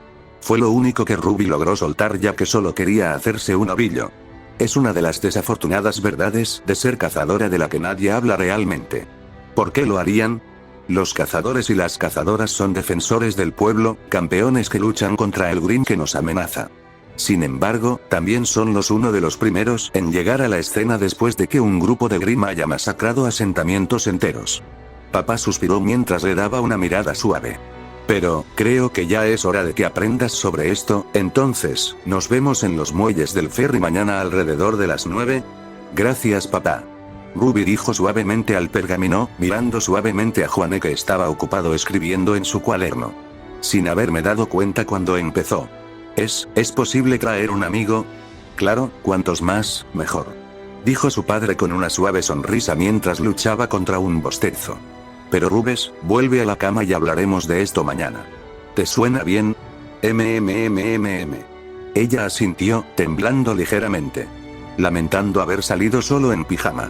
Fue lo único que Ruby logró soltar, ya que solo quería hacerse un ovillo. Es una de las desafortunadas verdades de ser cazadora de la que nadie habla realmente. ¿Por qué lo harían? Los cazadores y las cazadoras son defensores del pueblo, campeones que luchan contra el Grimm que nos amenaza. Sin embargo, también son uno de los primeros en llegar a la escena después de que un grupo de Grimm haya masacrado asentamientos enteros. Papá suspiró mientras le daba una mirada suave. Pero, creo que ya es hora de que aprendas sobre esto, entonces, nos vemos en los muelles del ferry mañana alrededor de las 9. Gracias, papá. Ruby dijo suavemente al pergamino, mirando suavemente a Juane, que estaba ocupado escribiendo en su cuaderno. Sin haberme dado cuenta cuando empezó. ¿Es posible traer un amigo? Claro, cuantos más, mejor. Dijo su padre con una suave sonrisa mientras luchaba contra un bostezo. Pero Rubes, vuelve a la cama y hablaremos de esto mañana. ¿Te suena bien? Ella asintió, temblando ligeramente. Lamentando haber salido solo en pijama.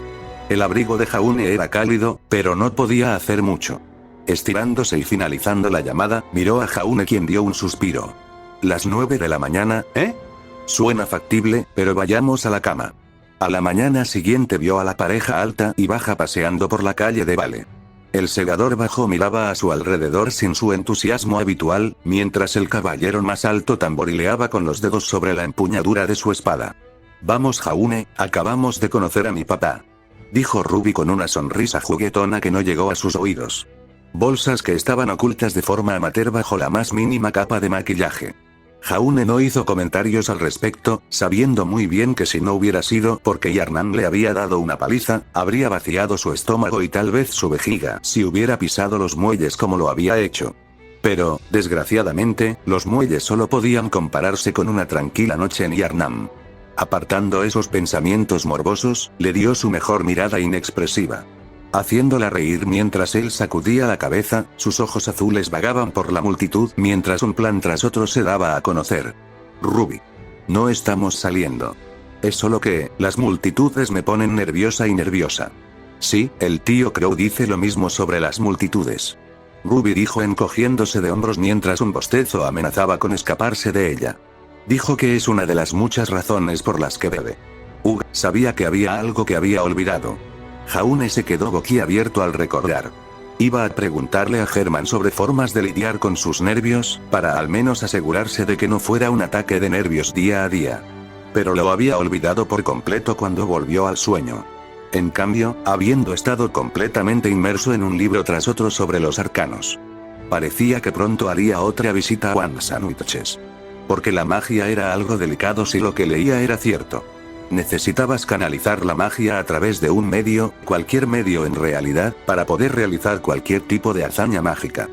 El abrigo de Jaune era cálido, pero no podía hacer mucho. Estirándose y finalizando la llamada, miró a Jaune, quien dio un suspiro. Las 9 de la mañana, ¿eh? Suena factible, pero vayamos a la cama. A la mañana siguiente vio a la pareja alta y baja paseando por la calle de Vale. El segador bajo miraba a su alrededor sin su entusiasmo habitual, mientras el caballero más alto tamborileaba con los dedos sobre la empuñadura de su espada. Vamos, Jaune, acabamos de conocer a mi papá. Dijo Ruby con una sonrisa juguetona que no llegó a sus oídos. Bolsas que estaban ocultas de forma amateur bajo la más mínima capa de maquillaje. Jaune no hizo comentarios al respecto, sabiendo muy bien que si no hubiera sido porque Yarnam le había dado una paliza, habría vaciado su estómago y tal vez su vejiga si hubiera pisado los muelles como lo había hecho. Pero, desgraciadamente, los muelles solo podían compararse con una tranquila noche en Yarnam. Apartando esos pensamientos morbosos, le dio su mejor mirada inexpresiva. Haciéndola reír mientras él sacudía la cabeza, sus ojos azules vagaban por la multitud mientras un plan tras otro se daba a conocer. Ruby. No estamos saliendo. Es solo que, las multitudes me ponen nerviosa y nerviosa. Sí, el tío Crow dice lo mismo sobre las multitudes. Ruby dijo encogiéndose de hombros mientras un bostezo amenazaba con escaparse de ella. Dijo que es una de las muchas razones por las que bebe. Sabía que había algo que había olvidado. Jaune se quedó boquiabierto al recordar. Iba a preguntarle a Herman sobre formas de lidiar con sus nervios, para al menos asegurarse de que no fuera un ataque de nervios día a día. Pero lo había olvidado por completo cuando volvió al sueño. En cambio, habiendo estado completamente inmerso en un libro tras otro sobre los arcanos. Parecía que pronto haría otra visita a One Sandwiches. Porque la magia era algo delicado si lo que leía era cierto. Necesitabas canalizar la magia a través de un medio, cualquier medio en realidad, para poder realizar cualquier tipo de hazaña mágica.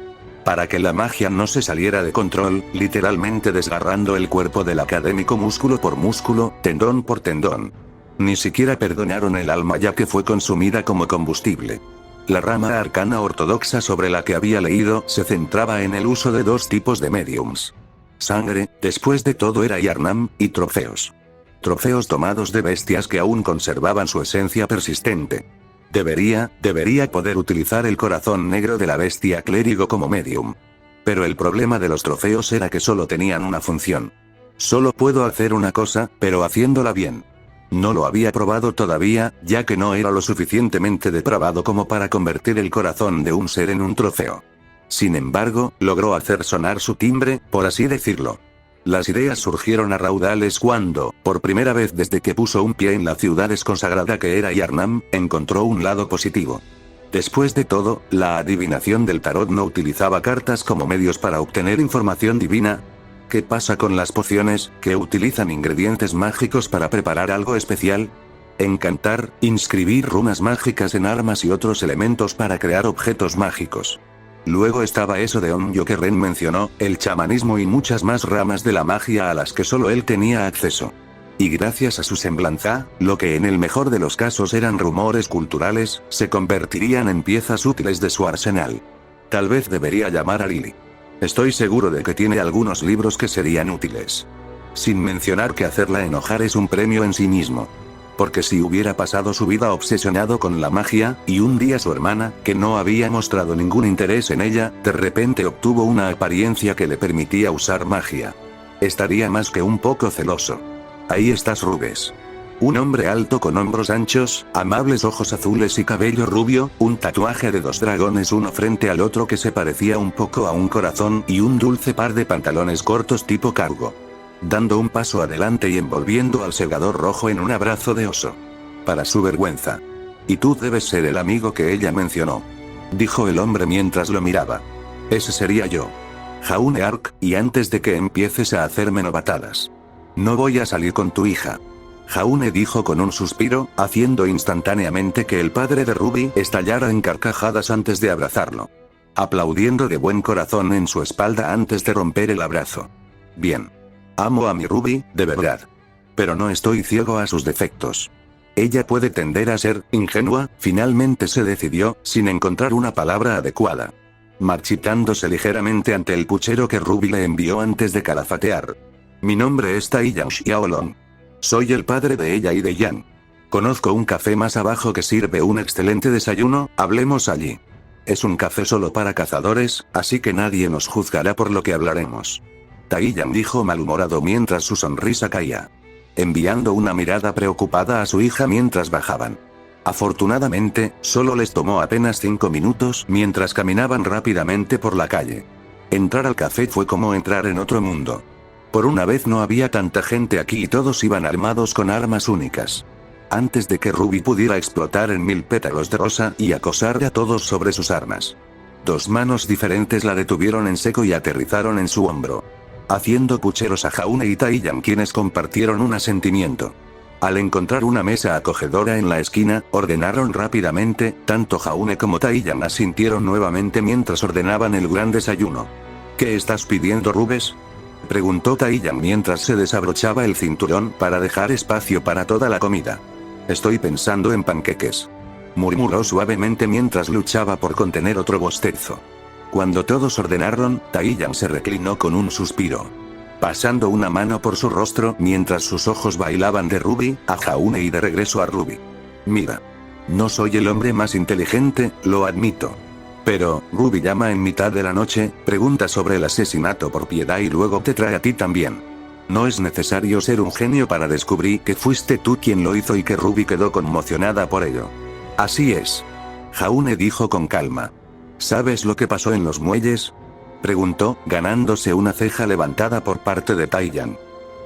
Para que la magia no se saliera de control, literalmente desgarrando el cuerpo del académico músculo por músculo, tendón por tendón. Ni siquiera perdonaron el alma ya que fue consumida como combustible. La rama arcana ortodoxa sobre la que había leído se centraba en el uso de dos tipos de mediums. Sangre, después de todo, era Yarnam, y trofeos. Trofeos tomados de bestias que aún conservaban su esencia persistente. Debería poder utilizar el corazón negro de la bestia clérigo como medium. Pero el problema de los trofeos era que solo tenían una función. Solo puedo hacer una cosa, pero haciéndola bien. No lo había probado todavía, ya que no era lo suficientemente depravado como para convertir el corazón de un ser en un trofeo. Sin embargo, logró hacer sonar su timbre, por así decirlo. Las ideas surgieron a raudales cuando, por primera vez desde que puso un pie en la ciudad desconsagrada que era Yarnam, encontró un lado positivo. Después de todo, la adivinación del tarot no utilizaba cartas como medios para obtener información divina. ¿Qué pasa con las pociones, que utilizan ingredientes mágicos para preparar algo especial? Encantar, inscribir runas mágicas en armas y otros elementos para crear objetos mágicos. Luego estaba eso de Onyo que Ren mencionó, el chamanismo y muchas más ramas de la magia a las que solo él tenía acceso. Y gracias a su semblanza, lo que en el mejor de los casos eran rumores culturales, se convertirían en piezas útiles de su arsenal. Tal vez debería llamar a Lily. Estoy seguro de que tiene algunos libros que serían útiles. Sin mencionar que hacerla enojar es un premio en sí mismo. Porque si hubiera pasado su vida obsesionado con la magia, y un día su hermana, que no había mostrado ningún interés en ella, de repente obtuvo una apariencia que le permitía usar magia. Estaría más que un poco celoso. Ahí estás, Rubes. Un hombre alto con hombros anchos, amables ojos azules y cabello rubio, un tatuaje de 2 dragones uno frente al otro que se parecía un poco a un corazón y un dulce par de pantalones cortos tipo cargo. Dando un paso adelante y envolviendo al segador rojo en un abrazo de oso. Para su vergüenza. Y tú debes ser el amigo que ella mencionó. Dijo el hombre mientras lo miraba. Ese sería yo. Jaune Ark, y antes de que empieces a hacerme novatadas. No voy a salir con tu hija. Jaune dijo con un suspiro, haciendo instantáneamente que el padre de Ruby estallara en carcajadas antes de abrazarlo. Aplaudiendo de buen corazón en su espalda antes de romper el abrazo. Bien. Amo a mi Ruby, de verdad. Pero no estoy ciego a sus defectos. Ella puede tender a ser ingenua, finalmente se decidió, sin encontrar una palabra adecuada. Marchitándose ligeramente ante el puchero que Ruby le envió antes de calafatear. Mi nombre es Taiyan Xiaolong. Soy el padre de ella y de Yang. Conozco un café más abajo que sirve un excelente desayuno, hablemos allí. Es un café solo para cazadores, así que nadie nos juzgará por lo que hablaremos. Taiyan dijo malhumorado mientras su sonrisa caía. Enviando una mirada preocupada a su hija mientras bajaban. Afortunadamente, solo les tomó apenas 5 minutos mientras caminaban rápidamente por la calle. Entrar al café fue como entrar en otro mundo. Por una vez no había tanta gente aquí y todos iban armados con armas únicas. Antes de que Ruby pudiera explotar en 1000 pétalos de rosa y acosar a todos sobre sus armas. 2 manos diferentes la detuvieron en seco y aterrizaron en su hombro. Haciendo pucheros a Jaune y Taiyan quienes compartieron un asentimiento. Al encontrar una mesa acogedora en la esquina, ordenaron rápidamente, tanto Jaune como Taiyan asintieron nuevamente mientras ordenaban el gran desayuno. ¿Qué estás pidiendo, Rubes? Preguntó Taiyan mientras se desabrochaba el cinturón para dejar espacio para toda la comida. Estoy pensando en panqueques. Murmuró suavemente mientras luchaba por contener otro bostezo. Cuando todos ordenaron, Taiyan se reclinó con un suspiro. Pasando una mano por su rostro mientras sus ojos bailaban de Ruby a Jaune y de regreso a Ruby. Mira. No soy el hombre más inteligente, lo admito. Pero, Ruby llama en mitad de la noche, pregunta sobre el asesinato por piedad y luego te trae a ti también. No es necesario ser un genio para descubrir que fuiste tú quien lo hizo y que Ruby quedó conmocionada por ello. Así es. Jaune dijo con calma. ¿Sabes lo que pasó en los muelles? Preguntó, ganándose una ceja levantada por parte de Taiyan.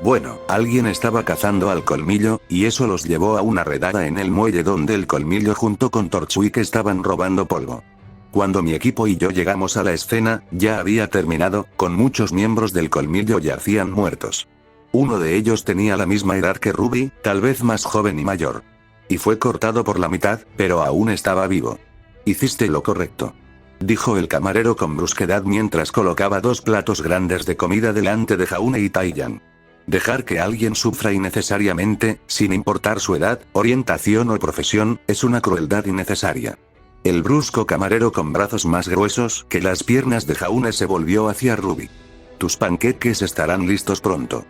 Bueno, alguien estaba cazando al colmillo, y eso los llevó a una redada en el muelle donde el colmillo junto con Torchwick estaban robando polvo. Cuando mi equipo y yo llegamos a la escena, ya había terminado, con muchos miembros del colmillo yacían muertos. Uno de ellos tenía la misma edad que Ruby, tal vez más joven y mayor. Y fue cortado por la mitad, pero aún estaba vivo. Hiciste lo correcto. Dijo el camarero con brusquedad mientras colocaba 2 platos grandes de comida delante de Jaune y Taiyan. Dejar que alguien sufra innecesariamente, sin importar su edad, orientación o profesión, es una crueldad innecesaria. El brusco camarero con brazos más gruesos que las piernas de Jaune se volvió hacia Ruby. Tus panqueques estarán listos pronto.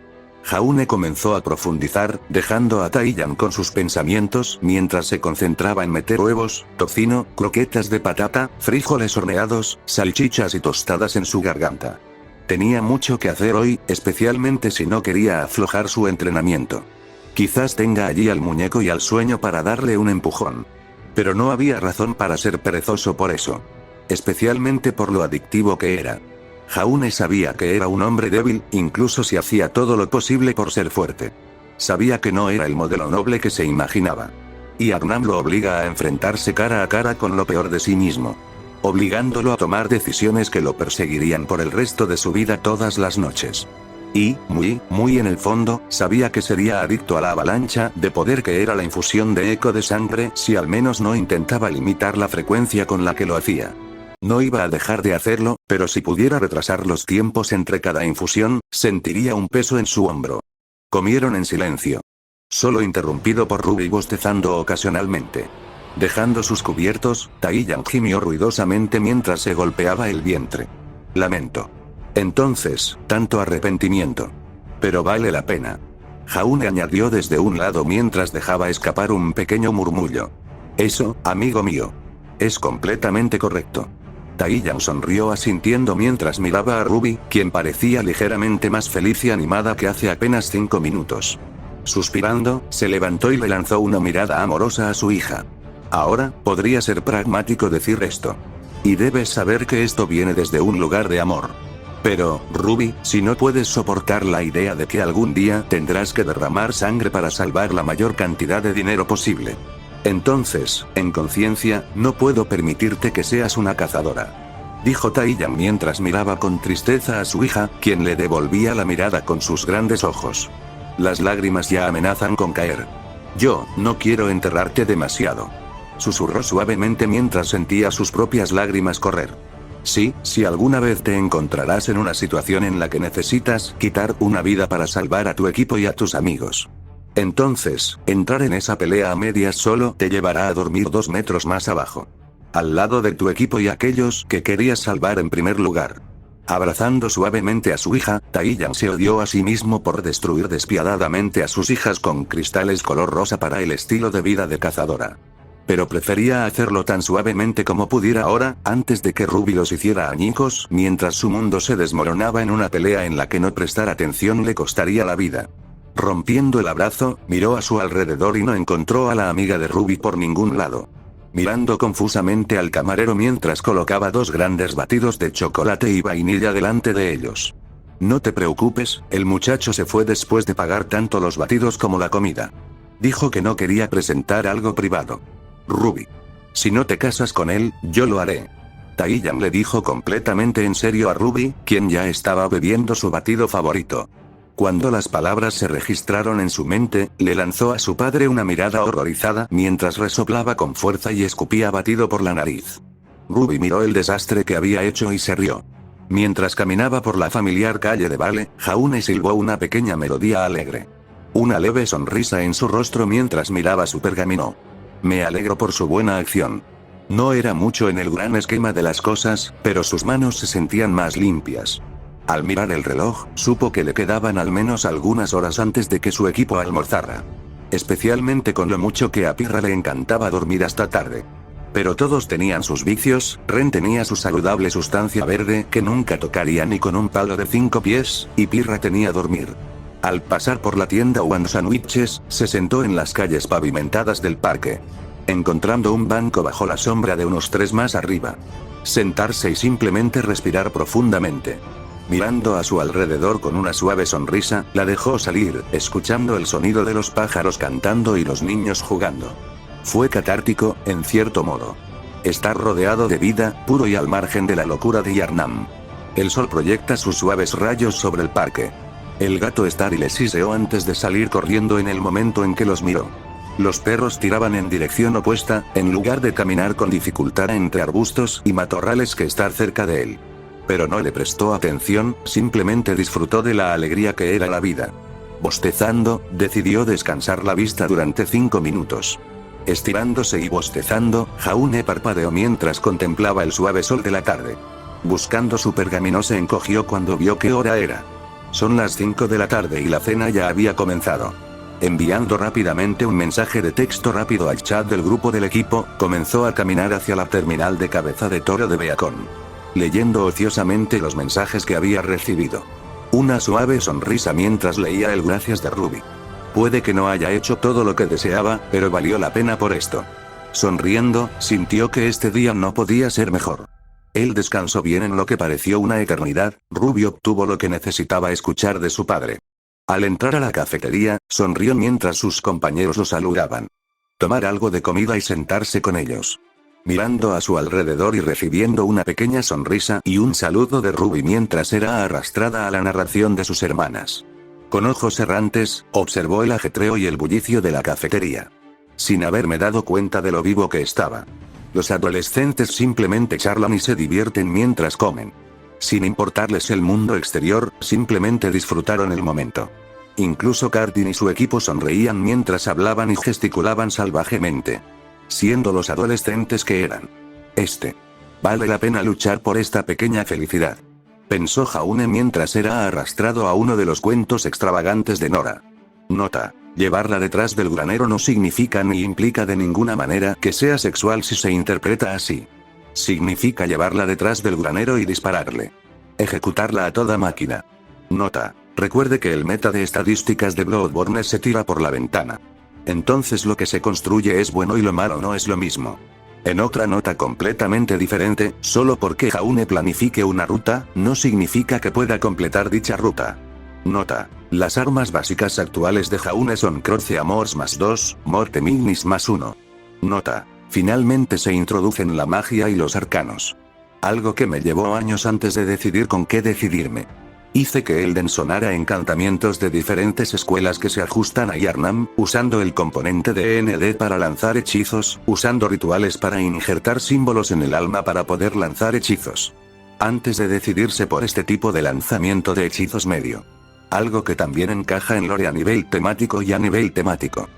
Jaune comenzó a profundizar, dejando a Taiyan con sus pensamientos mientras se concentraba en meter huevos, tocino, croquetas de patata, frijoles horneados, salchichas y tostadas en su garganta. Tenía mucho que hacer hoy, especialmente si no quería aflojar su entrenamiento. Quizás tenga allí al muñeco y al sueño para darle un empujón. Pero no había razón para ser perezoso por eso. Especialmente por lo adictivo que era. Jaune sabía que era un hombre débil, incluso si hacía todo lo posible por ser fuerte. Sabía que no era el modelo noble que se imaginaba. Y Arnam lo obliga a enfrentarse cara a cara con lo peor de sí mismo. Obligándolo a tomar decisiones que lo perseguirían por el resto de su vida todas las noches. Y, muy en el fondo, sabía que sería adicto a la avalancha de poder que era la infusión de eco de sangre si al menos no intentaba limitar la frecuencia con la que lo hacía. No iba a dejar de hacerlo, pero si pudiera retrasar los tiempos entre cada infusión, sentiría un peso en su hombro. Comieron en silencio. Solo interrumpido por Ruby bostezando ocasionalmente. Dejando sus cubiertos, Taiyan gimió ruidosamente mientras se golpeaba el vientre. Lamento. Entonces, tanto arrepentimiento. Pero vale la pena. Jaune añadió desde un lado mientras dejaba escapar un pequeño murmullo. Eso, amigo mío. Es completamente correcto. Taiyang sonrió asintiendo mientras miraba a Ruby, quien parecía ligeramente más feliz y animada que hace apenas 5 minutos. Suspirando, se levantó y le lanzó una mirada amorosa a su hija. Ahora, podría ser pragmático decir esto. Y debes saber que esto viene desde un lugar de amor. Pero, Ruby, si no puedes soportar la idea de que algún día tendrás que derramar sangre para salvar la mayor cantidad de dinero posible. Entonces, en conciencia, no puedo permitirte que seas una cazadora. Dijo Taiyang mientras miraba con tristeza a su hija, quien le devolvía la mirada con sus grandes ojos. Las lágrimas ya amenazan con caer. Yo, no quiero enterrarte demasiado. Susurró suavemente mientras sentía sus propias lágrimas correr. Sí, si alguna vez te encontrarás en una situación en la que necesitas quitar una vida para salvar a tu equipo y a tus amigos. Entonces, entrar en esa pelea a medias solo te llevará a dormir 2 metros más abajo. Al lado de tu equipo y aquellos que querías salvar en primer lugar. Abrazando suavemente a su hija, Taiyang se odió a sí mismo por destruir despiadadamente a sus hijas con cristales color rosa para el estilo de vida de cazadora. Pero prefería hacerlo tan suavemente como pudiera ahora, antes de que Ruby los hiciera añicos, mientras su mundo se desmoronaba en una pelea en la que no prestar atención le costaría la vida. Rompiendo el abrazo, miró a su alrededor y no encontró a la amiga de Ruby por ningún lado. Mirando confusamente al camarero mientras colocaba 2 grandes batidos de chocolate y vainilla delante de ellos. No te preocupes, el muchacho se fue después de pagar tanto los batidos como la comida. Dijo que no quería presentar algo privado. Ruby. Si no te casas con él, yo lo haré. Taiyang le dijo completamente en serio a Ruby, quien ya estaba bebiendo su batido favorito. Cuando las palabras se registraron en su mente, le lanzó a su padre una mirada horrorizada mientras resoplaba con fuerza y escupía batido por la nariz. Ruby miró el desastre que había hecho y se rió. Mientras caminaba por la familiar calle de Vale, Jaune silbó una pequeña melodía alegre. Una leve sonrisa en su rostro mientras miraba su pergamino. Me alegro por su buena acción. No era mucho en el gran esquema de las cosas, pero sus manos se sentían más limpias. Al mirar el reloj, supo que le quedaban al menos algunas horas antes de que su equipo almorzara. Especialmente con lo mucho que a Pirra le encantaba dormir hasta tarde. Pero todos tenían sus vicios, Ren tenía su saludable sustancia verde que nunca tocaría ni con un palo de 5 pies, y Pirra tenía dormir. Al pasar por la tienda One Sandwiches, se sentó en las calles pavimentadas del parque. Encontrando un banco bajo la sombra de unos 3 más arriba. Sentarse y simplemente respirar profundamente. Mirando a su alrededor con una suave sonrisa, la dejó salir, escuchando el sonido de los pájaros cantando y los niños jugando. Fue catártico, en cierto modo. Estar rodeado de vida, puro y al margen de la locura de Yarnam. El sol proyecta sus suaves rayos sobre el parque. El gato Starry le siseó antes de salir corriendo en el momento en que los miró. Los perros tiraban en dirección opuesta, en lugar de caminar con dificultad entre arbustos y matorrales que estar cerca de él. Pero no le prestó atención, simplemente disfrutó de la alegría que era la vida. Bostezando, decidió descansar la vista durante 5 minutos. Estirándose y bostezando, Jaune parpadeó mientras contemplaba el suave sol de la tarde. Buscando su pergamino se encogió cuando vio qué hora era. Son las 5 de la tarde y la cena ya había comenzado. Enviando rápidamente un mensaje de texto rápido al chat del grupo del equipo, comenzó a caminar hacia la terminal de Cabeza de Toro de Beacon. Leyendo ociosamente los mensajes que había recibido. Una suave sonrisa mientras leía el gracias de Ruby. Puede que no haya hecho todo lo que deseaba, pero valió la pena por esto. Sonriendo, sintió que este día no podía ser mejor. Él descansó bien en lo que pareció una eternidad. Ruby obtuvo lo que necesitaba escuchar de su padre. Al entrar a la cafetería, sonrió mientras sus compañeros lo saludaban. Tomar algo de comida y sentarse con ellos. Mirando a su alrededor y recibiendo una pequeña sonrisa y un saludo de Ruby mientras era arrastrada a la narración de sus hermanas. Con ojos errantes, observó el ajetreo y el bullicio de la cafetería. Sin haberme dado cuenta de lo vivo que estaba. Los adolescentes simplemente charlan y se divierten mientras comen. Sin importarles el mundo exterior, simplemente disfrutaron el momento. Incluso Cardin y su equipo sonreían mientras hablaban y gesticulaban salvajemente. Siendo los adolescentes que eran. Vale la pena luchar por esta pequeña felicidad. pensó Jaune mientras era arrastrado a uno de los cuentos extravagantes de Nora. Nota: llevarla detrás del granero no significa ni implica de ninguna manera que sea sexual si se interpreta así. Significa llevarla detrás del granero y dispararle. Ejecutarla a toda máquina. Nota: recuerde que el meta de estadísticas de Bloodborne se tira por la ventana. Entonces lo que se construye es bueno y lo malo no es lo mismo. En otra nota completamente diferente, solo porque Jaune planifique una ruta, no significa que pueda completar dicha ruta. Nota: las armas básicas actuales de Jaune son Croce Amors +2, Morte Mignis +1. Nota: finalmente se introducen la magia y los arcanos. Algo que me llevó años antes de decidir con qué decidirme. Hice que Elden sonara encantamientos de diferentes escuelas que se ajustan a Yharnam, usando el componente de END para lanzar hechizos, usando rituales para injertar símbolos en el alma para poder lanzar hechizos. Antes de decidirse por este tipo de lanzamiento de hechizos medio. Algo que también encaja en lore a nivel temático y a nivel temático.